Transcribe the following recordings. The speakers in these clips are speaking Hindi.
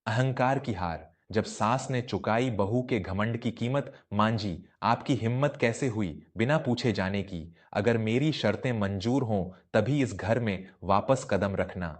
अहंकार की हार। जब सास ने चुकाई बहू के घमंड की कीमत, मांझी आपकी हिम्मत कैसे हुई बिना पूछे जाने की। अगर मेरी शर्तें मंजूर हों तभी इस घर में वापस कदम रखना।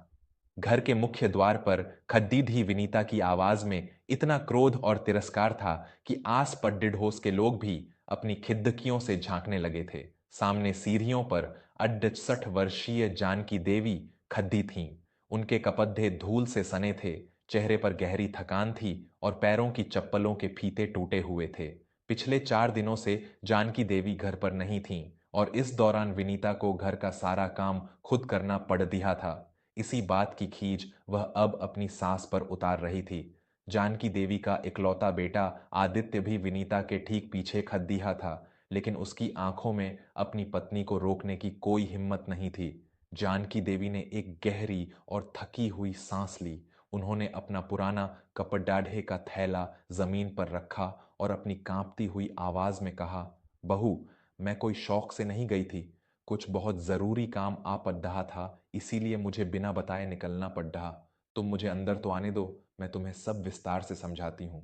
घर के मुख्य द्वार पर खद्दीधी विनीता की आवाज में इतना क्रोध और तिरस्कार था कि आस पड्डिढोस के लोग भी अपनी खिद्दकियों से झांकने लगे थे। सामने सीढ़ियों पर 68 वर्षीय जानकी देवी खद्दी थीं। उनके कपद्धे धूल से सने थे, चेहरे पर गहरी थकान थी और पैरों की चप्पलों के फीते टूटे हुए थे। पिछले 4 दिनों से जानकी देवी घर पर नहीं थीं और इस दौरान विनीता को घर का सारा काम खुद करना पड़ दिया था। इसी बात की खीज वह अब अपनी सास पर उतार रही थी। जानकी देवी का इकलौता बेटा आदित्य भी विनीता के ठीक पीछे खद्दीहा था, लेकिन उसकी आंखों में अपनी पत्नी को रोकने की कोई हिम्मत नहीं थी। जानकी देवी ने एक गहरी और थकी हुई सांस ली। उन्होंने अपना पुराना कपड़ाढ़े का थैला जमीन पर रखा और अपनी कांपती हुई आवाज में कहा, बहू, मैं कोई शौक से नहीं गई थी। कुछ बहुत जरूरी काम आ पड़ रहा था, इसीलिए मुझे बिना बताए निकलना पड़ रहा। तुम मुझे अंदर तो आने दो, मैं तुम्हें सब विस्तार से समझाती हूं।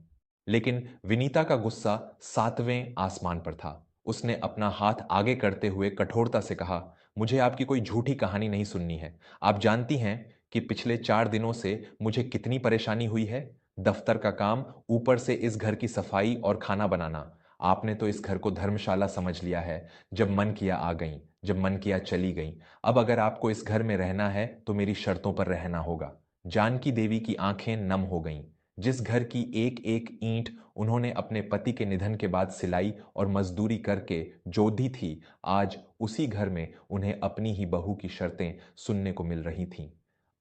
लेकिन विनीता का गुस्सा 7वें आसमान पर था। उसने अपना हाथ आगे करते हुए कठोरता से कहा, मुझे आपकी कोई झूठी कहानी नहीं सुननी है। आप जानती हैं कि पिछले 4 दिनों से मुझे कितनी परेशानी हुई है। दफ्तर का काम, ऊपर से इस घर की सफाई और खाना बनाना। आपने तो इस घर को धर्मशाला समझ लिया है। जब मन किया आ गई, जब मन किया चली गई। अब अगर आपको इस घर में रहना है तो मेरी शर्तों पर रहना होगा। जानकी देवी की आंखें नम हो गईं। जिस घर की एक एक ईंट उन्होंने अपने पति के निधन के बाद सिलाई और मजदूरी करके जोधी थी, आज उसी घर में उन्हें अपनी ही बहू की शर्तें सुनने को मिल रही थीं।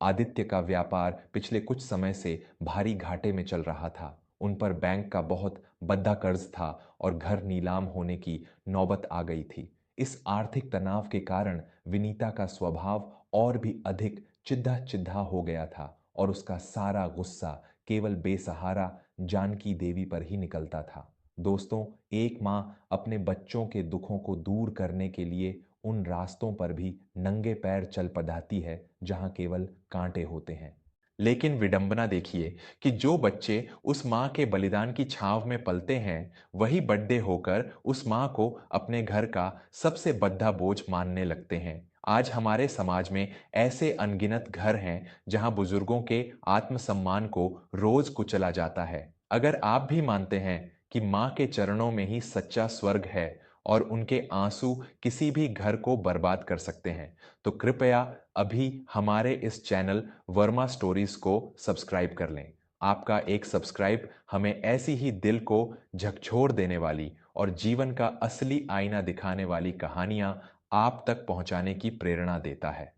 आदित्य का व्यापार पिछले कुछ समय से भारी घाटे में चल रहा था। उन पर बैंक का बहुत बद्दा कर्ज था और घर नीलाम होने की नौबत आ गई थी। इस आर्थिक तनाव के कारण विनीता का स्वभाव और भी अधिक चिढ़ा चिढ़ा हो गया था और उसका सारा गुस्सा केवल बेसहारा जानकी देवी पर ही निकलता था। दोस्तों, एक माँ अपने बच्चों के दुखों को दूर करने के लिए उन रास्तों पर भी नंगे पैर चल पड़ाती है जहां केवल कांटे होते हैं। लेकिन विडंबना देखिए कि जो बच्चे उस माँ के बलिदान की छांव में पलते हैं, वही बड़े होकर उस माँ को अपने घर का सबसे बड़ा बोझ मानने लगते हैं। आज हमारे समाज में ऐसे अनगिनत घर हैं जहां बुजुर्गों के आत्मसम्मान को रोज कुचला जाता है। अगर आप भी मानते हैं कि माँ के चरणों में ही सच्चा स्वर्ग है और उनके आंसू किसी भी घर को बर्बाद कर सकते हैं, तो कृपया अभी हमारे इस चैनल वर्मा स्टोरीज को सब्सक्राइब कर लें। आपका एक सब्सक्राइब हमें ऐसी ही दिल को झकझोर देने वाली और जीवन का असली आईना दिखाने वाली कहानियां आप तक पहुंचाने की प्रेरणा देता है।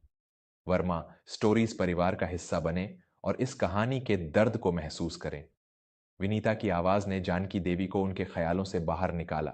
वर्मा स्टोरीज परिवार का हिस्सा बने और इस कहानी के दर्द को महसूस करें। विनीता की आवाज ने जानकी देवी को उनके ख्यालों से बाहर निकाला।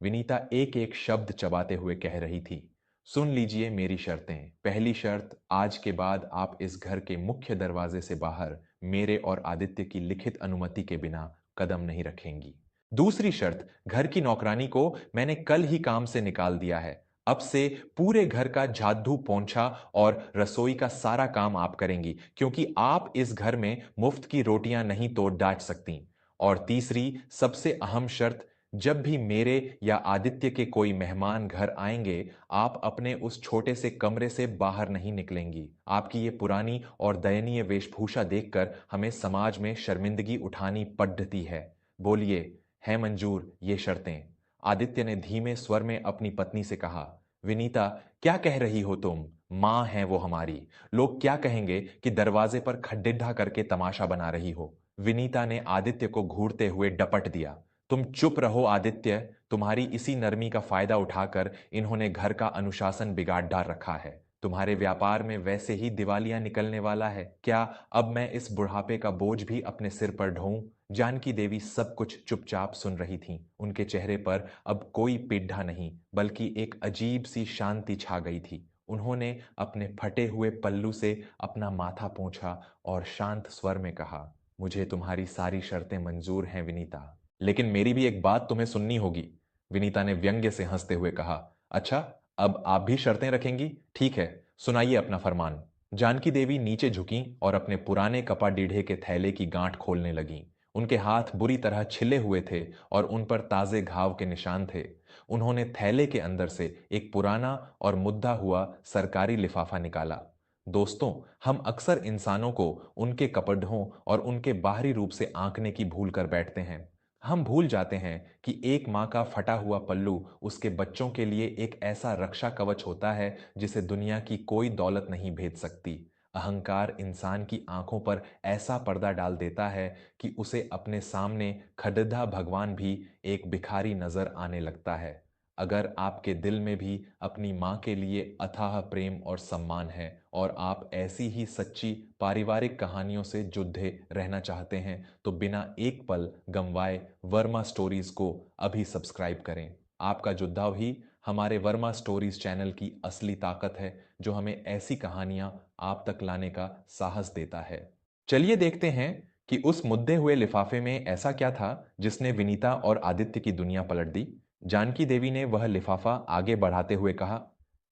विनीता एक एक शब्द चबाते हुए कह रही थी, सुन लीजिए मेरी शर्तें। पहली शर्त, आज के बाद आप इस घर के मुख्य दरवाजे से बाहर मेरे और आदित्य की लिखित अनुमति के बिना कदम नहीं रखेंगी। दूसरी शर्त, घर की नौकरानी को मैंने कल ही काम से निकाल दिया है। अब से पूरे घर का झाड़ू पोंछा और रसोई का सारा काम आप करेंगी, क्योंकि आप इस घर में मुफ्त की रोटियां नहीं तोड़ डाट सकती। और तीसरी, सबसे अहम शर्त, जब भी मेरे या आदित्य के कोई मेहमान घर आएंगे, आप अपने उस छोटे से कमरे से बाहर नहीं निकलेंगी। आपकी ये पुरानी और दयनीय वेशभूषा देखकर हमें समाज में शर्मिंदगी उठानी पड़ती है। बोलिए, है मंजूर ये शर्तें? आदित्य ने धीमे स्वर में अपनी पत्नी से कहा। विनीता, क्या कह रही हो तुम? मां है वो हमारी। लोग क्या कहेंगे कि दरवाजे पर खड्डिड्ढा करके तमाशा बना रही हो? विनीता ने आदित्य को घूरते हुए डपट दिया। तुम चुप रहो आदित्य, तुम्हारी इसी नरमी का फायदा उठाकर इन्होंने घर का अनुशासन बिगाड़ डाल रखा है। तुम्हारे व्यापार में वैसे ही दिवालिया निकलने वाला है। क्या अब मैं इस बुढ़ापे का बोझ भी अपने सिर पर ढोऊं? जानकी देवी सब कुछ चुपचाप सुन रही थीं। उनके चेहरे पर अब कोई पीड़ा नहीं, बल्कि एक अजीब सी शांति छा गई थी। उन्होंने अपने फटे हुए पल्लू से अपना माथा पोंछा और शांत स्वर में कहा, मुझे तुम्हारी सारी शर्तें मंजूर हैं विनीता, लेकिन मेरी भी एक बात तुम्हें सुननी होगी। विनीता ने व्यंग्य से हंसते हुए कहा, अच्छा, अब आप भी शर्तें रखेंगी? ठीक है, सुनाइए अपना फरमान। जानकी देवी नीचे झुकीं और अपने पुराने कपाडीढ़े के थैले की गांठ खोलने लगीं। उनके हाथ बुरी तरह छिले हुए थे और उन पर ताजे घाव के निशान थे। उन्होंने थैले के अंदर से एक पुराना और मुद्दा हुआ सरकारी लिफाफा निकाला। दोस्तों, हम अक्सर इंसानों को उनके कपड़ों और उनके बाहरी रूप से आंकने की भूल कर बैठते हैं। हम भूल जाते हैं कि एक माँ का फटा हुआ पल्लू उसके बच्चों के लिए एक ऐसा रक्षा कवच होता है जिसे दुनिया की कोई दौलत नहीं भेज सकती। अहंकार इंसान की आंखों पर ऐसा पर्दा डाल देता है कि उसे अपने सामने खड़िदा भगवान भी एक भिखारी नजर आने लगता है। अगर आपके दिल में भी अपनी माँ के लिए अथाह प्रेम और सम्मान है और आप ऐसी ही सच्ची पारिवारिक कहानियों से जुड़े रहना चाहते हैं, तो बिना एक पल गंवाए वर्मा स्टोरीज को अभी सब्सक्राइब करें। आपका जुड़ाव ही हमारे वर्मा स्टोरीज चैनल की असली ताकत है, जो हमें ऐसी कहानियां आप तक लाने का साहस देता है। चलिए देखते हैं कि उस मुद्दे हुए लिफाफे में ऐसा क्या था जिसने विनीता और आदित्य की दुनिया पलट दी। जानकी देवी ने वह लिफाफा आगे बढ़ाते हुए कहा,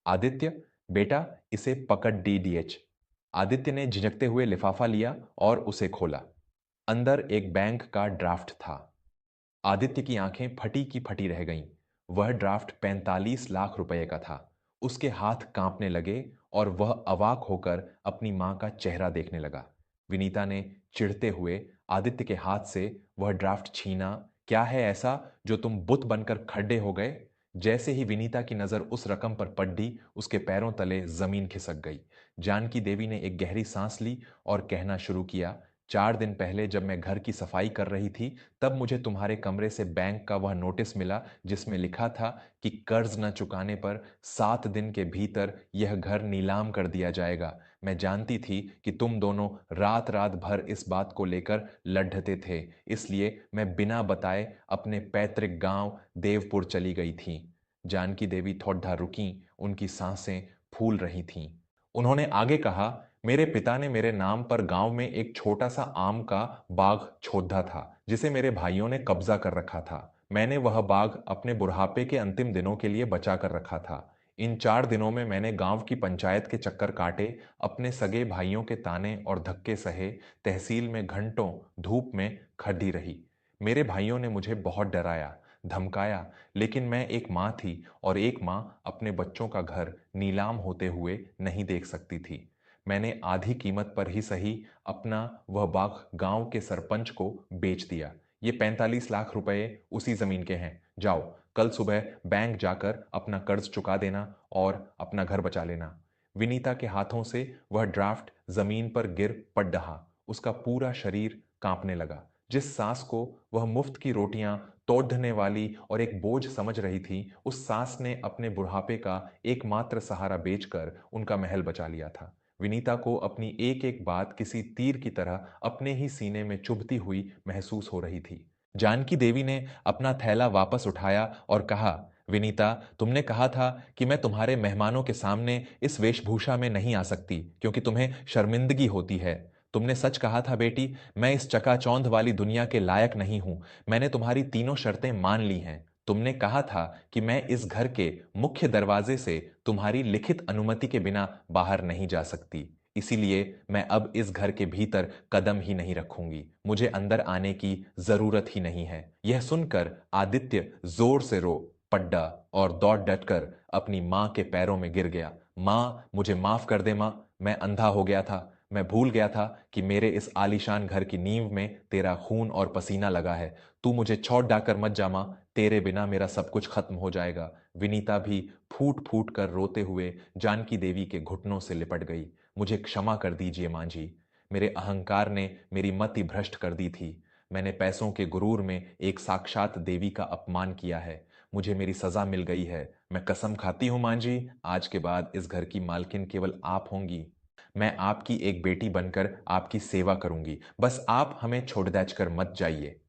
आदित्य बेटा, इसे पकड़ डीडीएच। आदित्य ने झिझकते हुए लिफाफा लिया और उसे खोला। अंदर एक बैंक का ड्राफ्ट था। आदित्य की आंखें फटी की फटी रह गईं। वह ड्राफ्ट 45 लाख रुपए का था। उसके हाथ कांपने लगे और वह अवाक होकर अपनी मां का चेहरा देखने लगा। विनीता ने चिढ़ते हुए आदित्य के हाथ से वह ड्राफ्ट छीना। क्या है ऐसा जो तुम बुत बनकर खड़े हो गए? जैसे ही विनीता की नजर उस रकम पर पड़ी, उसके पैरों तले जमीन खिसक गई। जानकी देवी ने एक गहरी सांस ली और कहना शुरू किया, 4 दिन पहले जब मैं घर की सफाई कर रही थी, तब मुझे तुम्हारे कमरे से बैंक का वह नोटिस मिला जिसमें लिखा था कि कर्ज न चुकाने पर 7 दिन के भीतर यह घर नीलाम कर दिया जाएगा। मैं जानती थी कि तुम दोनों रात रात भर इस बात को लेकर लड़ते थे, इसलिए मैं बिना बताए अपने पैतृक गांव देवपुर चली गई थी। जानकी देवी थोड़ा रुकीं, उनकी सांसें फूल रही थीं। उन्होंने आगे कहा, मेरे पिता ने मेरे नाम पर गांव में एक छोटा सा आम का बाग छोड़ा था जिसे मेरे भाइयों ने कब्जा कर रखा था। मैंने वह बाग अपने बुढ़ापे के अंतिम दिनों के लिए बचा कर रखा था। इन 4 दिनों में मैंने गांव की पंचायत के चक्कर काटे, अपने सगे भाइयों के ताने और धक्के सहे, तहसील में घंटों धूप में खड़ी रही। मेरे भाइयों ने मुझे बहुत डराया, धमकाया, लेकिन मैं एक माँ थी और एक माँ अपने बच्चों का घर नीलाम होते हुए नहीं देख सकती थी। मैंने आधी कीमत पर ही सही अपना वह बाग गांव के सरपंच को बेच दिया। ये 45 लाख रुपए उसी जमीन के हैं। जाओ, कल सुबह बैंक जाकर अपना कर्ज चुका देना और अपना घर बचा लेना। विनीता के हाथों से वह ड्राफ्ट जमीन पर गिर पड़ रहा। उसका पूरा शरीर कांपने लगा। जिस सास को वह मुफ्त की रोटियां तोड़ने वाली और एक बोझ समझ रही थी, उस सास ने अपने बुढ़ापे का एकमात्र सहारा बेचकर उनका महल बचा लिया था। विनीता को अपनी एक एक बात किसी तीर की तरह अपने ही सीने में चुभती हुई महसूस हो रही थी। जानकी देवी ने अपना थैला वापस उठाया और कहा, विनीता, तुमने कहा था कि मैं तुम्हारे मेहमानों के सामने इस वेशभूषा में नहीं आ सकती क्योंकि तुम्हें शर्मिंदगी होती है। तुमने सच कहा था बेटी, मैं इस चकाचौंध वाली दुनिया के लायक नहीं हूं। मैंने तुम्हारी तीनों शर्तें मान ली हैं। तुमने कहा था कि मैं इस घर के मुख्य दरवाजे से तुम्हारी लिखित अनुमति के बिना बाहर नहीं जा सकती। इसीलिए मैं अब इस घर के भीतर कदम ही नहीं रखूंगी। मुझे अंदर आने की जरूरत ही नहीं है। यह सुनकर आदित्य जोर से रो पड्डा और दौड़ डटकर अपनी मां के पैरों में गिर गया। मां, मुझे माफ कर दे मां, मैं अंधा हो गया था। मैं भूल गया था कि मेरे इस आलीशान घर की नींव में तेरा खून और पसीना लगा है। तू मुझे छोड़ डाकर मत जा मां, तेरे बिना मेरा सब कुछ खत्म हो जाएगा। विनीता भी फूट फूट कर रोते हुए जानकी देवी के घुटनों से लिपट गई। मुझे क्षमा कर दीजिए मां जी। मेरे अहंकार ने मेरी मति भ्रष्ट कर दी थी। मैंने पैसों के गुरूर में एक साक्षात देवी का अपमान किया है। मुझे मेरी सजा मिल गई है। मैं कसम खाती हूं मां जी, आज के बाद इस घर की मालकिन केवल आप होंगी। मैं आपकी एक बेटी बनकर आपकी सेवा करूंगी। बस आप हमें छोड़ दाच कर मत जाइए।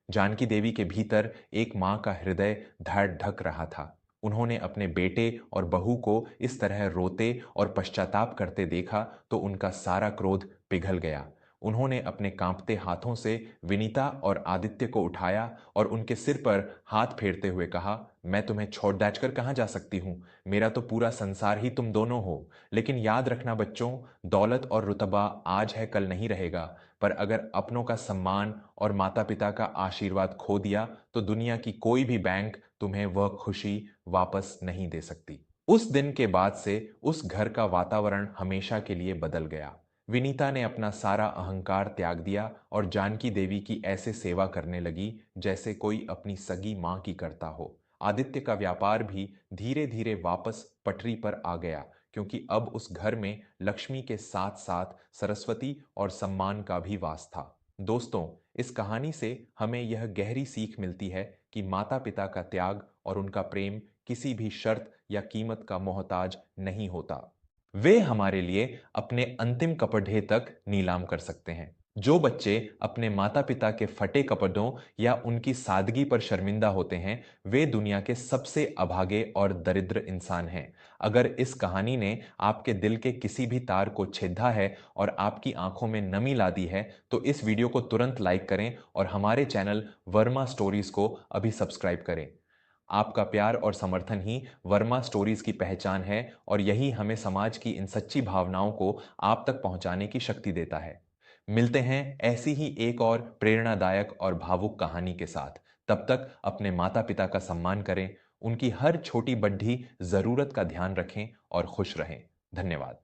जानकी देवी के भीतर एक मां का हृदय धड़ धक रहा था। उन्होंने अपने बेटे और बहू को इस तरह रोते और पश्चाताप करते देखा तो उनका सारा क्रोध पिघल गया। उन्होंने अपने कांपते हाथों से विनीता और आदित्य को उठाया और उनके सिर पर हाथ फेरते हुए कहा, मैं तुम्हें छोड़ दाच कर कहाँ जा सकती हूँ। मेरा तो पूरा संसार ही तुम दोनों हो। लेकिन याद रखना बच्चों, दौलत और रुतबा आज है कल नहीं रहेगा, पर अगर अपनों का सम्मान और माता पिता का आशीर्वाद खो दिया तो दुनिया की कोई भी बैंक तुम्हें वह खुशी वापस नहीं दे सकती। उस दिन के बाद से उस घर का वातावरण हमेशा के लिए बदल गया। विनीता ने अपना सारा अहंकार त्याग दिया और जानकी देवी की ऐसे सेवा करने लगी जैसे कोई अपनी सगी मां की करता हो। आदित्य का व्यापार भी धीरे धीरे वापस पटरी पर आ गया, क्योंकि अब उस घर में लक्ष्मी के साथ साथ सरस्वती और सम्मान का भी वास था। दोस्तों, इस कहानी से हमें यह गहरी सीख मिलती है कि माता पिता का त्याग और उनका प्रेम किसी भी शर्त या कीमत का मोहताज नहीं होता। वे हमारे लिए अपने अंतिम कपड़े तक नीलाम कर सकते हैं। जो बच्चे अपने माता पिता के फटे कपड़ों या उनकी सादगी पर शर्मिंदा होते हैं, वे दुनिया के सबसे अभागे और दरिद्र इंसान हैं। अगर इस कहानी ने आपके दिल के किसी भी तार को छेदा है और आपकी आंखों में नमी ला दी है, तो इस वीडियो को तुरंत लाइक करें और हमारे चैनल वर्मा स्टोरीज को अभी सब्सक्राइब करें। आपका प्यार और समर्थन ही वर्मा स्टोरीज की पहचान है और यही हमें समाज की इन सच्ची भावनाओं को आप तक पहुंचाने की शक्ति देता है। मिलते हैं ऐसी ही एक और प्रेरणादायक और भावुक कहानी के साथ। तब तक अपने माता पिता का सम्मान करें, उनकी हर छोटी बड़ी जरूरत का ध्यान रखें और खुश रहें। धन्यवाद।